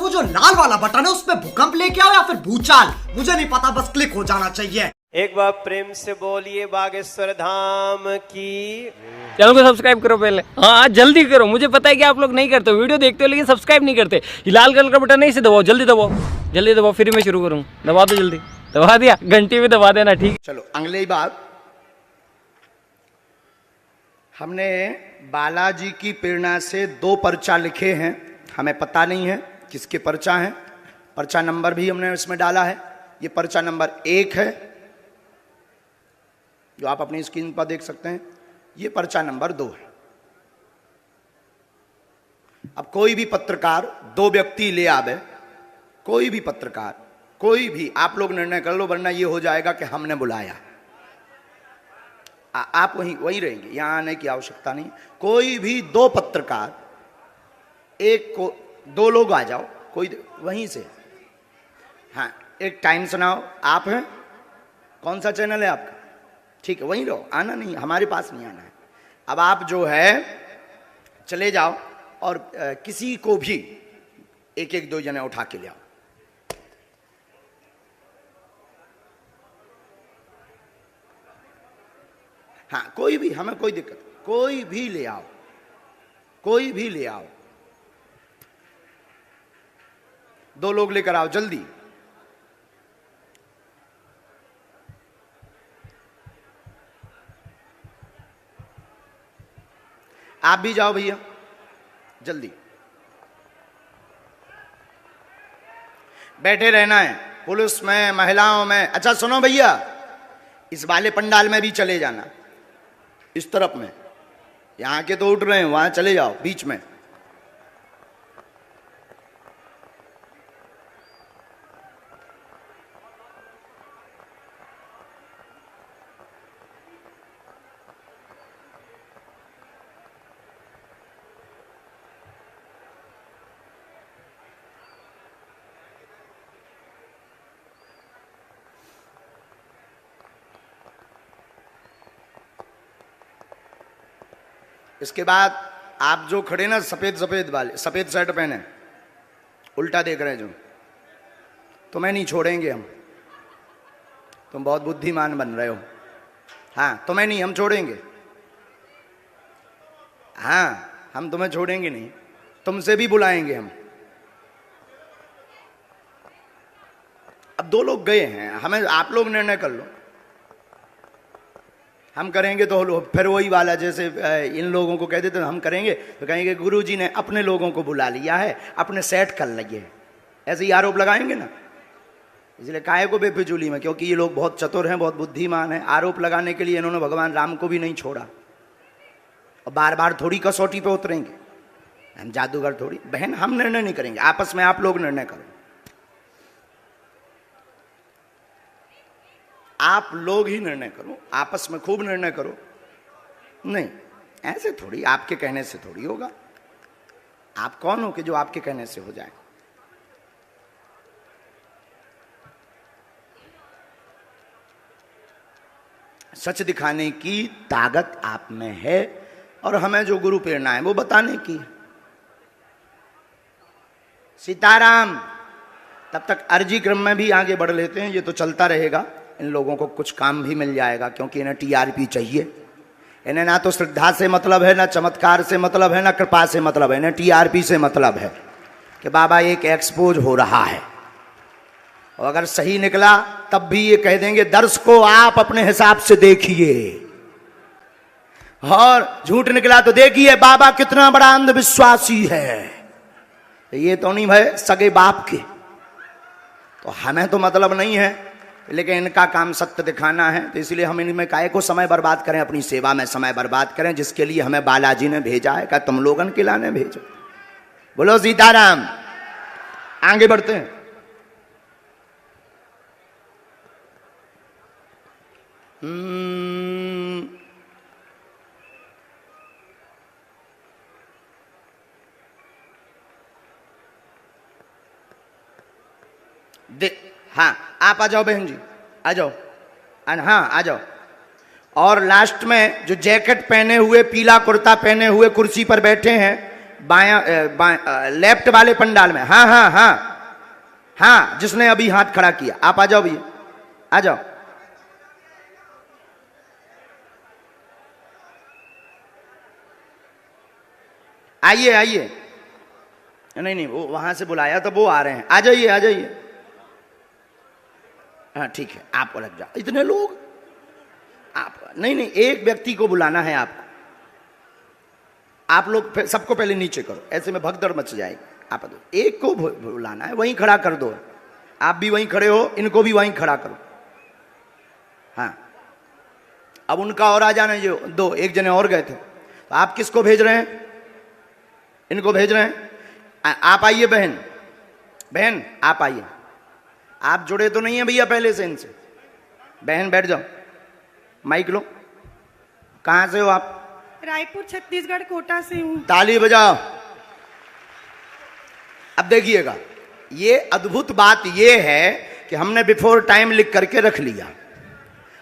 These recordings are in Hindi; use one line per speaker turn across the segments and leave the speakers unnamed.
वो जो लाल वाला बटन है उस पे भूकंप लेके आओ या फिर भूचाल, मुझे नहीं पता, बस क्लिक हो जाना चाहिए।
एक बार प्रेम से बोलिए बागेश्वर धाम की।
चैनल को सब्सक्राइब करो पहले, हाँ जल्दी करो। मुझे पता है कि आप लोग नहीं करते हो, वीडियो देखते हो लेकिन सब्सक्राइब नहीं करते। ये लाल कलर का बटन नहीं, इसे दबाओ, जल्दी दबाओ, जल्दी दबाओ, फिर मैं शुरू करूँ। दबा दो जल्दी, दबा दिया, घंटी भी दबा देना, ठीक।
चलो अगली बात, हमने बालाजी की प्रेरणा से 2 पर्चा लिखे हैं, हमें पता नहीं है किसके पर्चा हैं। पर्चा नंबर भी हमने इसमें डाला है। ये पर्चा नंबर 1 है जो आप अपनी स्क्रीन पर देख सकते हैं। ये पर्चा नंबर 2 है। अब कोई भी पत्रकार 2 व्यक्ति ले आवे, कोई भी पत्रकार, कोई भी, आप लोग निर्णय कर लो, वरना ये हो जाएगा कि हमने बुलाया। आप वहीं रहेंगे, यहां आने की आवश्यकता नहीं। कोई भी 2 पत्रकार, एक को 2 लोग आ जाओ, कोई वहीं से। हाँ, एक टाइम सुनाओ। आप हैं, कौन सा चैनल है आपका? ठीक है, वहीं रहो, आना नहीं, हमारे पास नहीं आना है। अब आप जो है चले जाओ और किसी को भी 1-1 2 जने उठा के ले आओ। हाँ, कोई भी, हमें कोई दिक्कत, कोई भी ले आओ, कोई भी ले आओ। 2 लोग लेकर आओ जल्दी। आप भी जाओ भैया, जल्दी बैठे रहना है, पुलिस में, महिलाओं में। अच्छा सुनो भैया, इस वाले पंडाल में भी चले जाना, इस तरफ में। यहां के तो उठ रहे हैं, वहां चले जाओ बीच में। इसके बाद आप जो खड़े ना सफेद वाले, सफेद शर्ट पहने, उल्टा देख रहे हैं जो, तुम्हें नहीं छोड़ेंगे हम। तुम बहुत बुद्धिमान बन रहे हो। हाँ, तुम्हें नहीं हम छोड़ेंगे। हाँ, हम तुम्हें छोड़ेंगे नहीं, तुमसे भी बुलाएंगे हम। अब 2 लोग गए हैं, हमें, आप लोग निर्णय कर लो। हम करेंगे तो फिर वही वाला, जैसे इन लोगों को कह देते हम करेंगे तो कहेंगे गुरुजी ने अपने लोगों को बुला लिया है, अपने सेट कर लिए, ऐसे ही आरोप लगाएंगे ना। इसलिए काहे को बेफिजूली में, क्योंकि ये लोग बहुत चतुर हैं, बहुत बुद्धिमान हैं। आरोप लगाने के लिए इन्होंने भगवान राम को भी नहीं छोड़ा, और बार बार थोड़ी कसौटी पे उतरेंगे। हम जादूगर थोड़ी। बहन, हम निर्णय नहीं करेंगे, आपस में आप लोग निर्णय करो। आप लोग ही निर्णय करो, आपस में खूब निर्णय करो। नहीं, ऐसे थोड़ी, आपके कहने से थोड़ी होगा। आप कौन हो कि जो आपके कहने से हो जाए? सच दिखाने की ताकत आप में है, और हमें जो गुरु प्रेरणा है वो बताने की। सीताराम। तब तक अर्जी क्रम में भी आगे बढ़ लेते हैं, ये तो चलता रहेगा। इन लोगों को कुछ काम भी मिल जाएगा, क्योंकि इन्हें टीआरपी चाहिए। इन्हें ना तो श्रद्धा से मतलब है, ना चमत्कार से मतलब है, ना कृपा से मतलब है, इन्हें टीआरपी से मतलब है कि बाबा एक एक्सपोज हो रहा है। और अगर सही निकला तब भी ये कह देंगे दर्शकों आप अपने हिसाब से देखिए, और झूठ निकला तो देखिए बाबा कितना बड़ा अंधविश्वासी है। ये तो नहीं भाई सगे बाप के, तो हमें तो मतलब नहीं है, लेकिन इनका काम सत्य दिखाना है। तो इसलिए हम इनमें काहे को समय बर्बाद करें, अपनी सेवा में समय बर्बाद करें, जिसके लिए हमें बालाजी ने भेजा है। क्या तुम लोगन के लाने भेजो? बोलो सीताराम। आगे बढ़ते हैं। हाँ, आप आ जाओ बहन जी, आ जाओ। हाँ, आ जाओ। और लास्ट में जो जैकेट पहने हुए, पीला कुर्ता पहने हुए कुर्सी पर बैठे हैं, लेफ्ट वाले पंडाल में। हाँ हाँ हाँ हाँ, जिसने अभी हाथ खड़ा किया, आप आ जाओ भैया, आ जाओ। आइए आइए, नहीं नहीं, वो वहां से बुलाया तो वो आ रहे हैं, आ जाइए आ जाइए। हाँ ठीक है, आप अलग जाओ। इतने लोग, आप नहीं नहीं, एक व्यक्ति को बुलाना है आपको। आप लोग सबको पहले नीचे करो, ऐसे में भगदड़ मच जाएगी। आप दो, एक को बुलाना है, वहीं खड़ा कर दो। आप भी वहीं खड़े हो, इनको भी वहीं खड़ा करो। हाँ, अब उनका और आ जाना, जो दो एक जने और गए थे। तो आप किसको भेज रहे हैं? इनको भेज रहे हैं। आप आइए बहन, बहन आप आइए। आप जुड़े तो नहीं है भैया पहले से इनसे? बहन बैठ जाओ, माइक लो। कहां से हो आप?
रायपुर छत्तीसगढ़ कोटा से हूँ।
ताली बजाओ। अब देखिएगा, ये अद्भुत बात ये है कि हमने बिफोर टाइम लिख करके रख लिया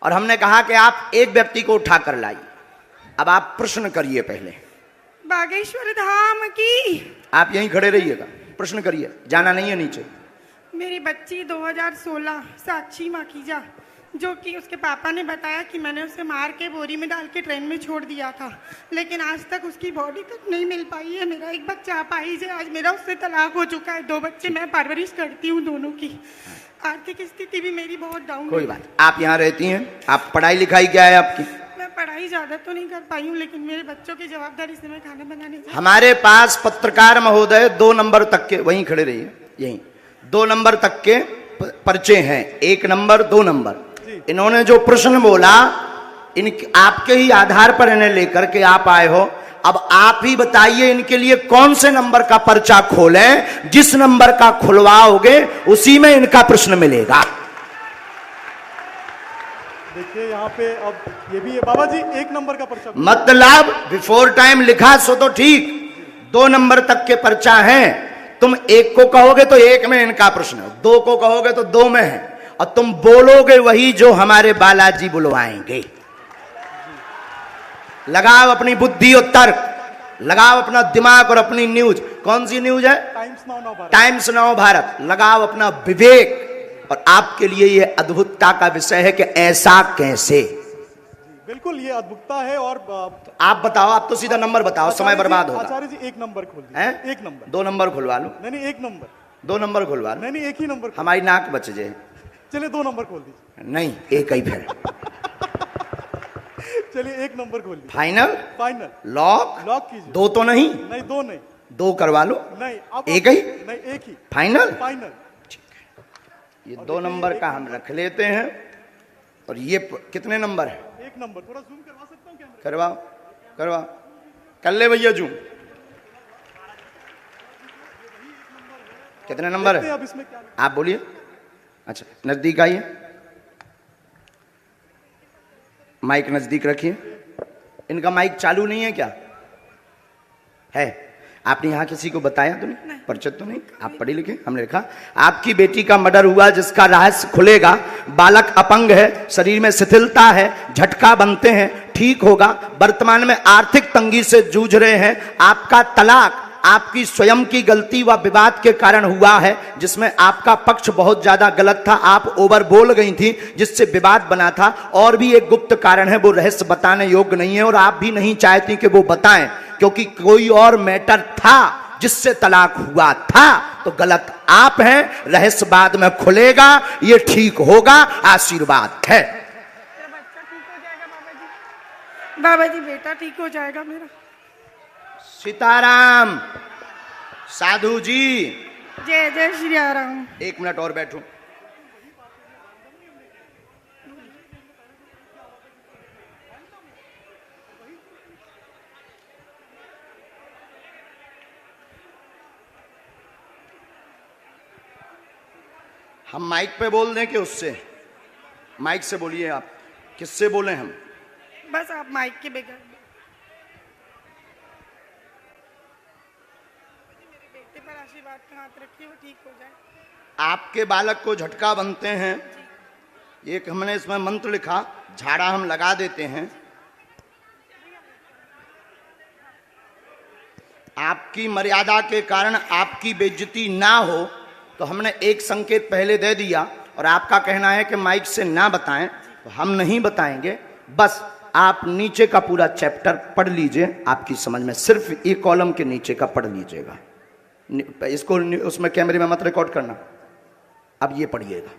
और हमने कहा कि आप एक व्यक्ति को उठा कर लाइए। अब आप प्रश्न करिए पहले।
बागेश्वर धाम की।
आप यहीं खड़े रहिएगा, प्रश्न करिए, जाना नहीं है नीचे।
मेरी बच्ची 2016 साक्षी माखीजा, जो कि उसके पापा ने बताया कि मैंने उसे मार के बोरी में डाल के ट्रेन में छोड़ दिया था, लेकिन आज तक उसकी बॉडी तक नहीं मिल पाई है। मेरा एक बच्चा अपाहिज है, आज मेरा उससे तलाक हो चुका है। 2 बच्चे मैं परवरिश करती हूँ दोनों की। आर्थिक स्थिति भी मेरी बहुत डाउन।
कोई बात, आप यहाँ रहती हैं, आप पढ़ाई लिखाई क्या है आपकी?
मैं पढ़ाई ज्यादा तो नहीं कर पाई हूँ, लेकिन मेरे बच्चों की जवाबदारी से मैं खाना बनाने
हमारे पास पत्रकार महोदय 2 नंबर तक के, वहीं खड़े रहिए, यहीं 2 नंबर तक के पर्चे हैं, 1 नंबर 2 नंबर। इन्होंने जो प्रश्न बोला, इन आपके ही आधार पर इन्हें लेकर के आप आए हो। अब आप ही बताइए इनके लिए कौन से नंबर का पर्चा खोलें। जिस नंबर का खुलवाओगे उसी में इनका प्रश्न मिलेगा।
देखिए यहाँ पे अब ये भी है बाबा जी, 1 नंबर का पर्चा।
मतलब बिफोर टाइम लिखा सो तो ठीक, 2 नंबर तक के पर्चा है। तुम 1 को कहोगे तो 1 में इनका प्रश्न, 2 को कहोगे तो 2 में है, और तुम बोलोगे वही जो हमारे बालाजी बुलवाएंगे। लगाओ अपनी बुद्धि और तर्क, लगाओ अपना दिमाग और अपनी न्यूज। कौन सी न्यूज है? Times now Bharat. लगाओ अपना विवेक। और आपके लिए यह अद्भुतता का विषय है कि ऐसा कैसे।
बिल्कुल ये अद्भुतता है। और
आप बताओ, आप तो सीधा नंबर बताओ, समय बर्बाद होगा।
आचार्य जी 1 नंबर खोल दीजिए। 1 नंबर।
2 नंबर खुलवा लो।
नहीं 1 नंबर।
2 नंबर खुलवा लो।
नहीं 1 ही नंबर।
हमारी नाक बच जाए।
चलिए 2 नंबर खोल दीजिए।
नहीं, 1 ही फिर।
चलिए 1 नंबर खोल दीजिए।
फाइनल?
फाइनल।
लॉक?
लॉक कीजिए।
2 तो नहीं?
नहीं 2 नहीं।
2 करवा लो।
नहीं, अब
1 ही?
नहीं 1 ही।
फाइनल?
फाइनल।
ये 2 नंबर का हम रख लेते हैं। और ये कितने नंबर है?
1 नंबर। थोड़ा जूम करवा सकता हूँ क्या?
करवाओ करवाओ, कर ले भैया जूम। कितने नंबर है?
अब इसमें क्या?
आप बोलिए। अच्छा, नजदीक आइए, माइक नजदीक रखिए। इनका माइक चालू नहीं है क्या? है? आपने यहाँ किसी को बताया तो नहीं? परिचित तो नहीं? आप पढ़े लिखे? हमने लिखा आपकी बेटी का मर्डर हुआ, जिसका रहस्य खुलेगा। बालक अपंग है, शरीर में शिथिलता है, झटका बनते हैं, ठीक होगा। वर्तमान में आर्थिक तंगी से जूझ रहे हैं। आपका तलाक आपकी स्वयं की गलती व विवाद के कारण हुआ है, जिसमें आपका पक्ष बहुत ज्यादा गलत था। आप ओवर बोल गई थी, जिससे विवाद बना था। और भी एक गुप्त कारण है, वो रहस्य बताने योग्य नहीं है, और आप भी नहीं चाहती कि वो बताएं, क्योंकि कोई और मैटर था जिससे तलाक हुआ था। तो गलत आप हैं, रहस्य बाद में खुलेगा, ये ठीक होगा, आशीर्वाद है।
बच्चा ठीक हो जाएगा बाबा जी। बाबा जी बेटा ठीक हो जाएगा मेरा।
सीताराम। साधु जी।
जय जय श्री राम।
1 मिनट और बैठो। हम माइक पे बोल दें कि उससे? माइक से बोलिए। आप किससे बोले? हम
बस आप माइक के बगैर। मेरे बेटे पर आशीर्वाद का हाथ रखिए, वो ठीक हो जाए।
आपके बालक को झटका बनते हैं, एक हमने इसमें मंत्र लिखा, झाड़ा हम लगा देते हैं। आपकी मर्यादा के कारण आपकी बेइज्जती ना हो तो हमने एक संकेत पहले दे दिया, और आपका कहना है कि माइक से ना बताएं, तो हम नहीं बताएंगे। बस आप नीचे का पूरा चैप्टर पढ़ लीजिए, आपकी समझ में, सिर्फ एक कॉलम के नीचे का पढ़ लीजिएगा। इसको उसमें कैमरे में मत रिकॉर्ड करना। अब ये पढ़िएगा,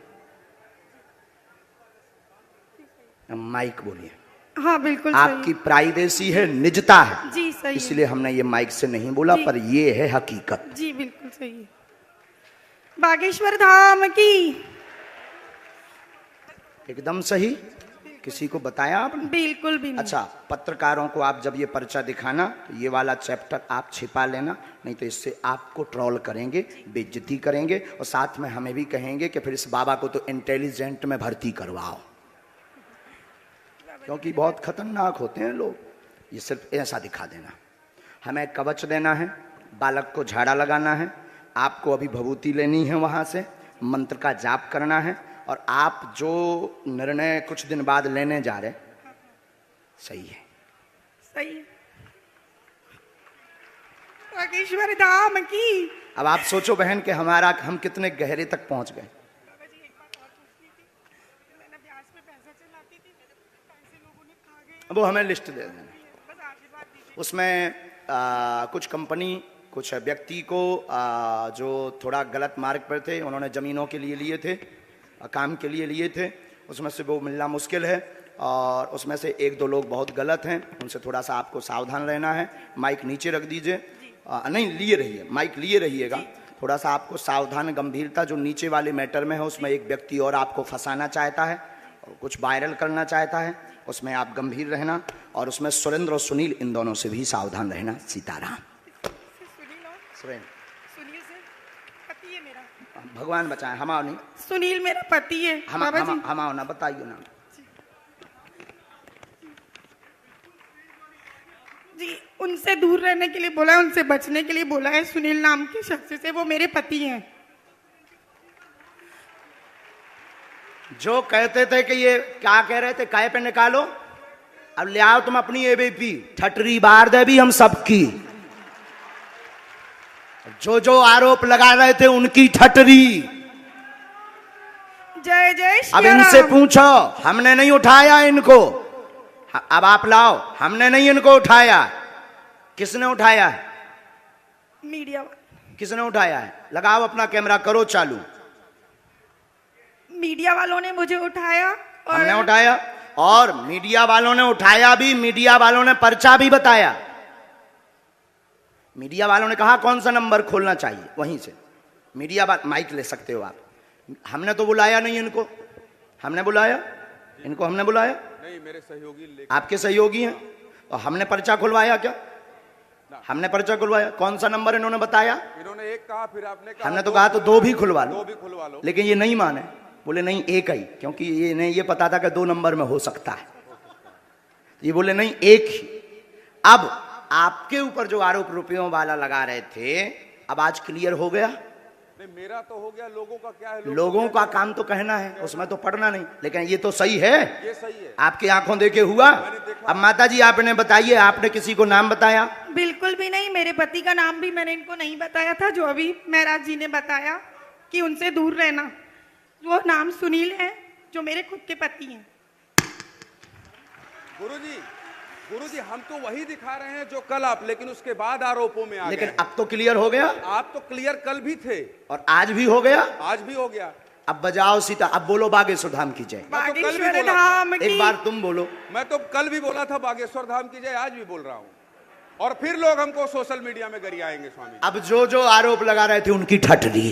माइक बोलिए।
हाँ बिल्कुल
आपकी प्राइवेसी है, निजता है,
जी सही
इसलिए हमने ये माइक से नहीं बोला, पर ये है हकीकत।
जी बिल्कुल सही है। बागेश्वर धाम की
एकदम सही। किसी को बताया आपने?
बिल्कुल भी नहीं।
अच्छा, पत्रकारों को आप जब ये पर्चा दिखाना तो ये वाला चैप्टर आप छिपा लेना, नहीं तो इससे आपको ट्रोल करेंगे, बेइज्जती करेंगे, और साथ में हमें भी कहेंगे कि फिर इस बाबा को तो इंटेलिजेंट में भर्ती करवाओ, क्योंकि बहुत खतरनाक होते हैं लोग। ये सिर्फ ऐसा दिखा देना। हमें कवच देना है, बालक को झाड़ा लगाना है, आपको अभी भभूति लेनी है, वहाँ से मंत्र का जाप करना है, और आप जो निर्णय कुछ दिन बाद लेने जा रहे, सही है,
सही है। बागेश्वर धाम की।
अब आप सोचो बहन कि हम कितने गहरे तक पहुंच गए। वो हमें लिस्ट दे देना, उसमें कुछ कंपनी, कुछ व्यक्ति को जो थोड़ा गलत मार्ग पर थे, उन्होंने ज़मीनों के लिए लिए थे, काम के लिए लिए थे, उसमें से वो मिलना मुश्किल है, और उसमें से एक दो लोग बहुत गलत हैं, उनसे थोड़ा सा आपको सावधान रहना है। माइक नीचे रख दीजिए, नहीं लिए रहिए, माइक लिए रहिएगा, थोड़ा सा आपको सावधान, गंभीरता जो नीचे वाले मैटर में है उसमें एक व्यक्ति और आपको फंसाना चाहता है और कुछ वायरल करना चाहता है, उसमें आप गंभीर रहना, और उसमें सुरेंद्र और सुनील, इन दोनों से भी सावधान रहना। सीताराम।
सुनील से पति है मेरा।
भगवान बचाए, हमाओ नहीं,
सुनील मेरा पति है।
हमाओ ना, बताइए ना
जी। उनसे दूर रहने के लिए बोला है, उनसे बचने के लिए बोला है। सुनील नाम के शख्स से, वो मेरे पति हैं।
जो कहते थे कि ये क्या कह रहे थे, काय पे निकालो, अब ले आओ तुम अपनी एबीपी, ठटरी बार दे भी हम सबकी। जो आरोप लगा रहे थे उनकी ठटरी।
जय जय श्री
अब
राम।
इनसे पूछो, हमने नहीं उठाया इनको, अब आप लाओ, हमने नहीं इनको उठाया। किसने उठाया है?
मीडिया।
किसने उठाया है? लगाओ अपना कैमरा, करो चालू।
मीडिया वालों ने मुझे उठाया और
हमने उठाया, और मीडिया वालों ने उठाया भी, मीडिया वालों ने पर्चा भी बताया। मीडिया वालों ने कहा कौन सा नंबर खोलना चाहिए, वहीं से मीडिया माइक ले सकते हो आप। हमने तो बुलाया नहीं इनको, हमने बुलाया इनको, हमने बुलाया
नहीं, मेरे सहयोगी
आपके सहयोगी हैं, और हमने पर्चा खुलवाया क्या? हमने पर्चा खुलवाया। कौन सा नंबर इन्होंने बताया?
इन्होंने एक कहा, फिर आपने कहा,
हमने तो कहा तो दो भी खुलवा
दो भी खुलवा लो,
लेकिन ये नहीं माने, बोले नहीं एक ही, क्योंकि ये नहीं, ये पता था कि 2 नंबर में हो सकता है, ये बोले नहीं एक ही। अब आपके ऊपर जो आरोप रुपयों वाला लगा रहे थे, अब आज क्लियर हो गया।
नहीं मेरा तो हो गया, लोगों का क्या है?
लोगों का काम तो कहना है, उसमें तो पढ़ना नहीं, लेकिन ये तो सही है,
ये सही है,
आपकी आंखों देखे हुआ। अब माता जी आपने बताइए, आपने किसी को नाम बताया?
बिल्कुल भी नहीं, मेरे पति का नाम भी मैंने इनको नहीं बताया था, जो अभी महाराज जी ने बताया कि उनसे दूर रहना। वो नाम सुनील है, जो मेरे खुद के पति हैं।
गुरुजी हम तो वही दिखा रहे हैं जो कल आप, लेकिन उसके बाद आरोपों में आ गए।
लेकिन अब तो क्लियर हो गया।
आप तो क्लियर कल भी थे
और आज भी हो गया।
आज भी हो गया।
अब बजाओ सीता, अब बोलो बागेश्वर धाम की जय।
बागेश्वर धाम की।
एक बार तुम बोलो।
मैं तो कल भी बोला था बागेश्वर धाम की जय, आज भी बोल रहा हूँ, और फिर लोग हमको सोशल मीडिया में गरियाएंगे स्वामी।
अब जो आरोप लगा रहे थे उनकी ठटरी।